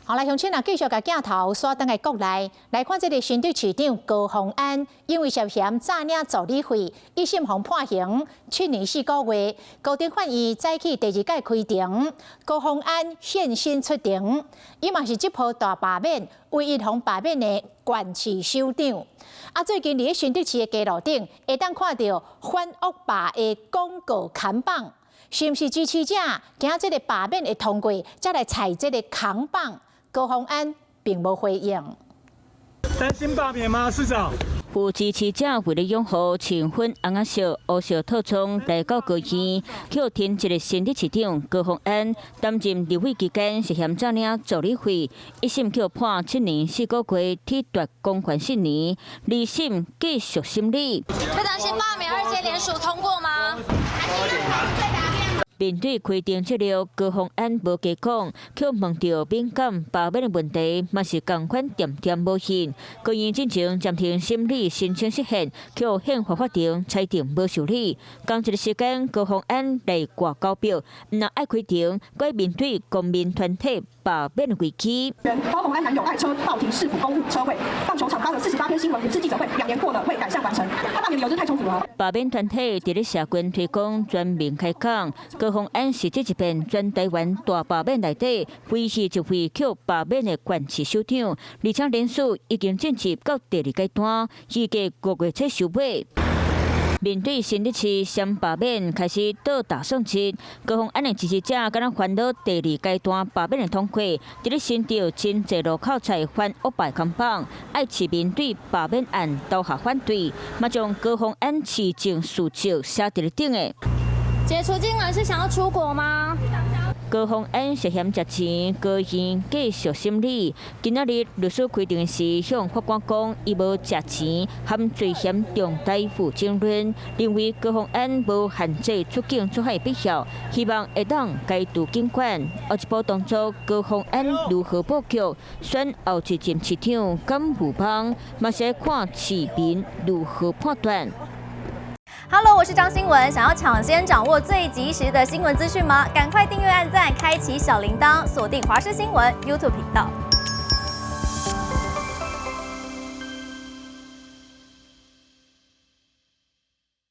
好来，乡亲啊，继续甲镜头锁等来国内来看这个新竹市长高虹安，因为涉嫌诈领助理费，一审被判刑7年4个月。高等法院早起第2届开庭，高虹安现身出庭，伊嘛是这波大罢免唯一互罢免的县市首长。最近伫新竹市的街路顶，会当看到反恶霸的广告看板，是毋是支持者惊这个罢免会通过，才来踩这个扛棒？高虹安并无回应。担心罢免吗，市长？有支持者为了拥护穿粉红仔色、乌色套装来到高院，去听一个新竹市长高虹安担任立委期间涉嫌诈领助理费，一审去判7年4个月，褫夺公权4年，二审继续审理。会担心罢免2届联署通过吗？面对开庭记录，高虹安无加讲，却问到敏感罢免的问题，嘛是同款点无信。高院进前暂停审理申请释宪，却宪法法庭裁定无受理。同一个时间，高虹安来挂高标，唔爱开庭，该面对公民团体罢免的危机。高虹安男友爱车到庭市府公务车位，棒球场发了48篇新闻5次记者会，2年过了会改善完成。他罢免理由真太充足了。罢免团体伫咧社群推广全面开讲。高虹安是这一遍全台湾大罢免内底唯一一位去罢免的县市首长，而且人数已经进入到第2阶段，预计5月初收尾。面对新竹市先罢免开始倒大算节，高虹安的支持者敢若烦恼第2阶段罢免的通过，伫咧新竹真侪路口采反恶霸看板，爱市民对罢免案投下反对，嘛将高虹安市政诉求写伫咧顶的。解除金人是想要出国吗？高虹安涉嫌食钱，高院继续审理。今仔日律师开庭时向法官讲，伊无食钱，含罪嫌重大负争论，认为高虹安无限制出境出海的必要，希望会当解除监管。下一步动作，高虹安如何布局，选后一任市长敢有帮，嘛是看市民如何判断。Hello， 我是张新文。想要抢先掌握最及时的新闻资讯吗？赶快订阅、按赞、开启小铃铛，锁定华视新闻 YouTube 频道。